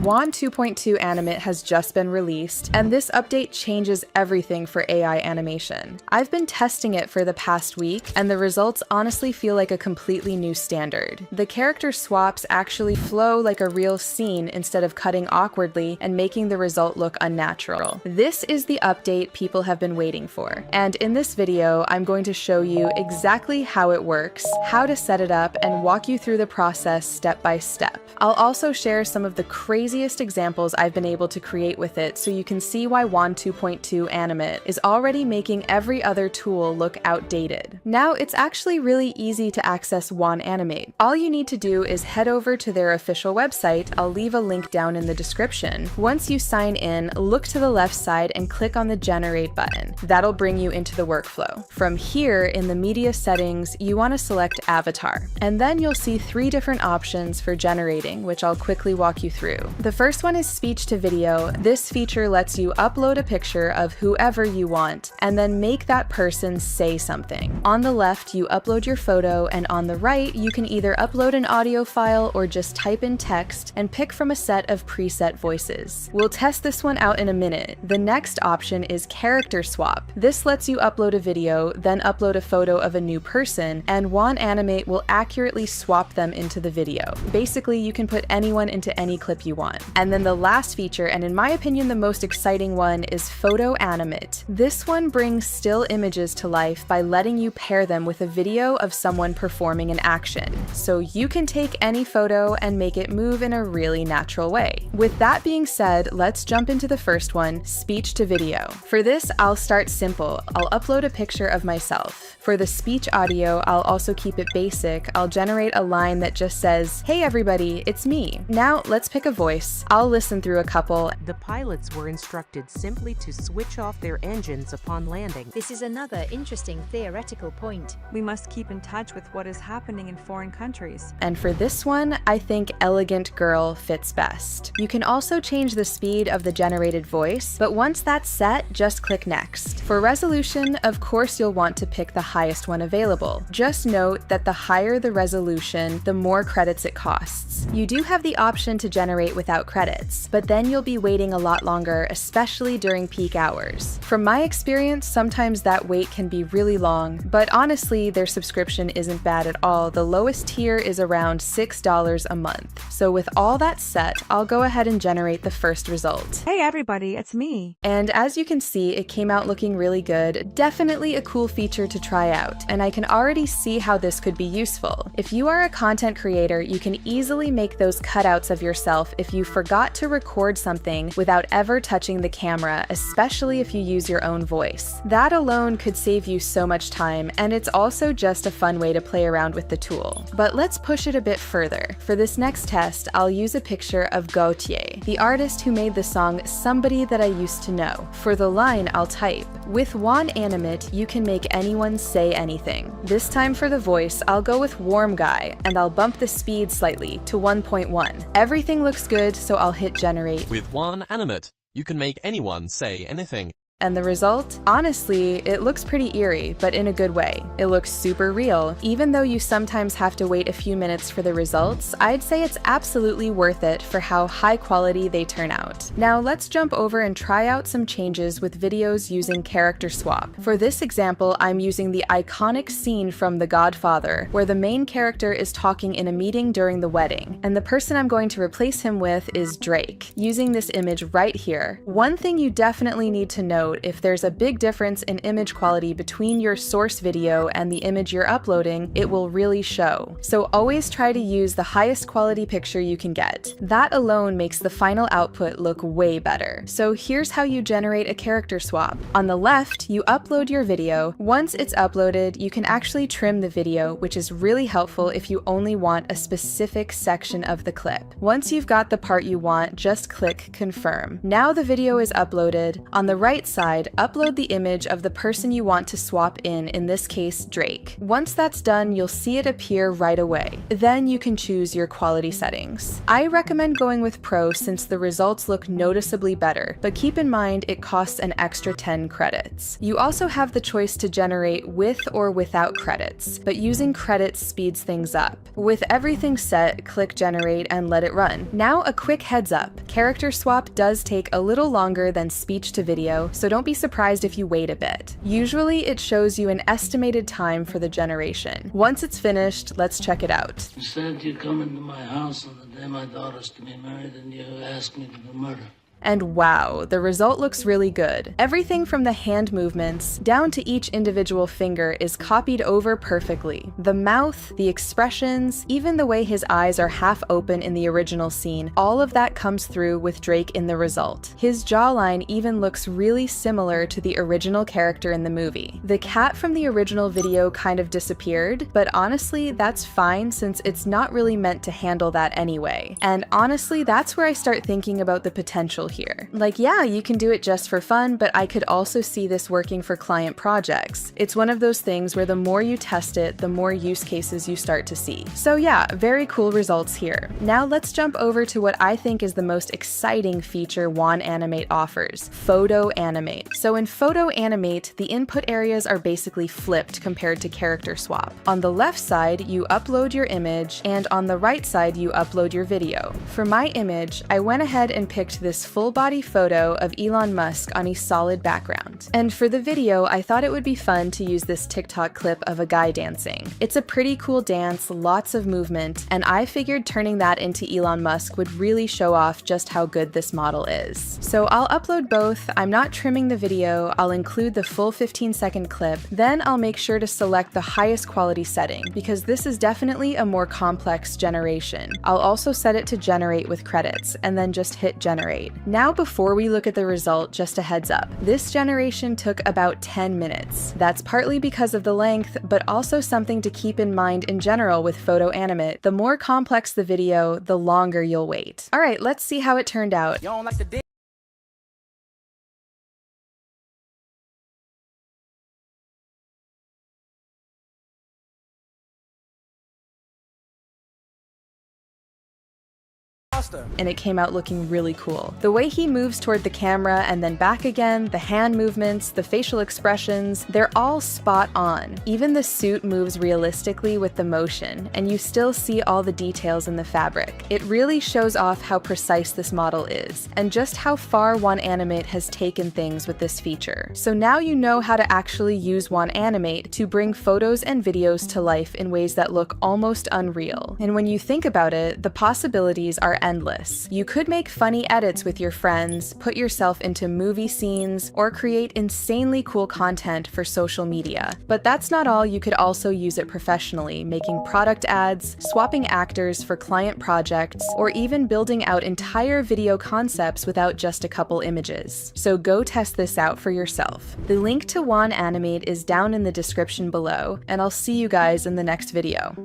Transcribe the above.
Wan 2.2 Animate has just been released, and this update changes everything for AI animation. I've been testing it for the past week, and the results honestly feel like a completely new standard. The character swaps actually flow like a real scene instead of cutting awkwardly and making the result look unnatural. This is the update people have been waiting for, and in this video, I'm going to show you exactly how it works, how to set it up, and walk you through the process step by step. I'll also share some of the craziest examples I've been able to create with it so you can see why Wan 2.2 Animate is already making every other tool look outdated. Now, it's actually really easy to access Wan Animate. All you need to do is head over to their official website. I'll leave a link down in the description. Once you sign in, look to the left side and click on the Generate button. That'll bring you into the workflow. From here, in the media settings, you want to select Avatar, and then you'll see 3 different options for generating, which I'll quickly walk you through. The first one is speech to video. This feature lets you upload a picture of whoever you want, and then make that person say something. On the left, you upload your photo, and on the right, you can either upload an audio file or just type in text and pick from a set of preset voices. We'll test this one out in a minute. The next option is character swap. This lets you upload a video, then upload a photo of a new person, and Wan Animate will accurately swap them into the video. Basically, you can put anyone into any clip you want. And then the last feature, and in my opinion the most exciting one, is Photo Animate. This one brings still images to life by letting you pair them with a video of someone performing an action. So you can take any photo and make it move in a really natural way. With that being said, let's jump into the first one, speech to video. For this, I'll start simple. I'll upload a picture of myself. For the speech audio, I'll also keep it basic. I'll generate a line that just says, "Hey everybody, it's me." Now let's pick a voice. I'll listen through a couple. The pilots were instructed simply to switch off their engines upon landing. This is another interesting theoretical point. We must keep in touch with what is happening in foreign countries. And for this one, I think Elegant Girl fits best. You can also change the speed of the generated voice, but once that's set, just click Next. For resolution, of course you'll want to pick the highest one available. Just note that the higher the resolution, the more credits it costs. You do have the option to generate without credits, but then you'll be waiting a lot longer, especially during peak hours. From my experience, sometimes that wait can be really long, but honestly, their subscription isn't bad at all. The lowest tier is around $6 a month. So with all that set, I'll go ahead and generate the first result. Hey everybody, it's me. And as you can see, it came out looking really good. Definitely a cool feature to try out, and I can already see how this could be useful. If you are a content creator, you can easily make those cutouts of yourself if you forgot to record something without ever touching the camera, especially if you use your own voice. That alone could save you so much time, and it's also just a fun way to play around with the tool. But let's push it a bit further. For this next test, I'll use a picture of Gautier, the artist who made the song Somebody That I Used to Know. For the line, I'll type. With Wan Animate, you can make anyone say anything. This time for the voice, I'll go with Warm Guy, and I'll bump the speed slightly to 1.1. Everything looks good, so I'll hit Generate. With Wan Animate, you can make anyone say anything. And the result? Honestly, it looks pretty eerie, but in a good way. It looks super real. Even though you sometimes have to wait a few minutes for the results, I'd say it's absolutely worth it for how high quality they turn out. Now let's jump over and try out some changes with videos using character swap. For this example, I'm using the iconic scene from The Godfather, where the main character is talking in a meeting during the wedding, and the person I'm going to replace him with is Drake, using this image right here. One thing you definitely need to know: if there's a big difference in image quality between your source video and the image you're uploading, it will really show. So always try to use the highest quality picture you can get. That alone makes the final output look way better. So here's how you generate a character swap. On the left, you upload your video. Once it's uploaded, you can actually trim the video, which is really helpful if you only want a specific section of the clip. Once you've got the part you want, just click Confirm. Now the video is uploaded. On the right side, side, upload the image of the person you want to swap in this case, Drake. Once that's done, you'll see it appear right away. Then you can choose your quality settings. I recommend going with Pro since the results look noticeably better, but keep in mind it costs an extra 10 credits. You also have the choice to generate with or without credits, but using credits speeds things up. With everything set, click generate and let it run. Now a quick heads up, character swap does take a little longer than speech to video, so don't be surprised if you wait a bit. Usually it shows you an estimated time for the generation. Once it's finished, let's check it out. You said you'd come into my house on the day my daughter's to be married and you asked me to do murder. And wow, the result looks really good. Everything from the hand movements down to each individual finger is copied over perfectly. The mouth, the expressions, even the way his eyes are half open in the original scene, all of that comes through with Drake in the result. His jawline even looks really similar to the original character in the movie. The cat from the original video kind of disappeared, but honestly, that's fine since it's not really meant to handle that anyway. And honestly, that's where I start thinking about the potential here. Like, yeah, you can do it just for fun, but I could also see this working for client projects. It's one of those things where the more you test it, the more use cases you start to see. So yeah, very cool results here. Now let's jump over to what I think is the most exciting feature Wan Animate offers, Photo Animate. So in Photo Animate, the input areas are basically flipped compared to character swap. On the left side, you upload your image, and on the right side, you upload your video. For my image, I went ahead and picked this full-body photo of Elon Musk on a solid background. And for the video, I thought it would be fun to use this TikTok clip of a guy dancing. It's a pretty cool dance, lots of movement, and I figured turning that into Elon Musk would really show off just how good this model is. So I'll upload both, I'm not trimming the video, I'll include the full 15-second clip, then I'll make sure to select the highest quality setting, because this is definitely a more complex generation. I'll also set it to generate with credits, and then just hit generate. Now before we look at the result, just a heads up. This generation took about 10 minutes. That's partly because of the length, but also something to keep in mind in general with Photo Animate. The more complex the video, the longer you'll wait. Alright, let's see how it turned out. And it came out looking really cool. The way he moves toward the camera and then back again, the hand movements, the facial expressions, they're all spot on. Even the suit moves realistically with the motion, and you still see all the details in the fabric. It really shows off how precise this model is, and just how far Wan Animate has taken things with this feature. So now you know how to actually use Wan Animate to bring photos and videos to life in ways that look almost unreal. And when you think about it, the possibilities are endless. You could make funny edits with your friends, put yourself into movie scenes, or create insanely cool content for social media. But that's not all, you could also use it professionally, making product ads, swapping actors for client projects, or even building out entire video concepts without just a couple images. So go test this out for yourself. The link to Wan Animate is down in the description below, and I'll see you guys in the next video.